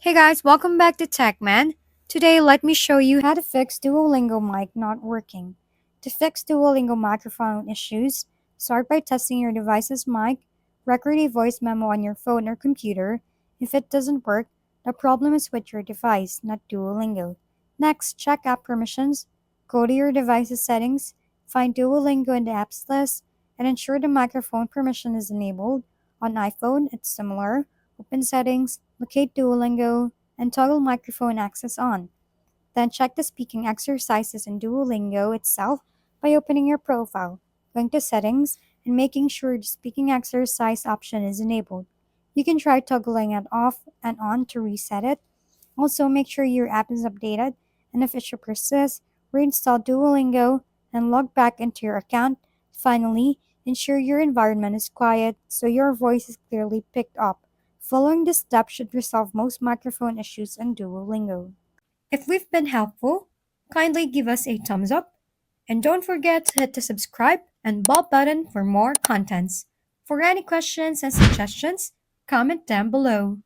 Hey guys, welcome back to TechMan. Today, let me show you how to fix Duolingo mic not working. To fix Duolingo microphone issues, start by testing your device's mic, record a voice memo on your phone or computer. If it doesn't work, the problem is with your device, not Duolingo. Next, check app permissions, go to your device's settings, find Duolingo in the apps list, and ensure the microphone permission is enabled. On iPhone, it's similar. Open Settings, locate Duolingo, and toggle microphone access on. Then check the speaking exercises in Duolingo itself by opening your profile, going to Settings, and making sure the speaking exercise option is enabled. You can try toggling it off and on to reset it. Also, make sure your app is updated, and if issue persists, reinstall Duolingo and log back into your account. Finally, ensure your environment is quiet so your voice is clearly picked up. Following this step should resolve most microphone issues in Duolingo. If we've been helpful, kindly give us a thumbs up and don't forget to hit the subscribe and bell button for more contents. For any questions and suggestions, comment down below.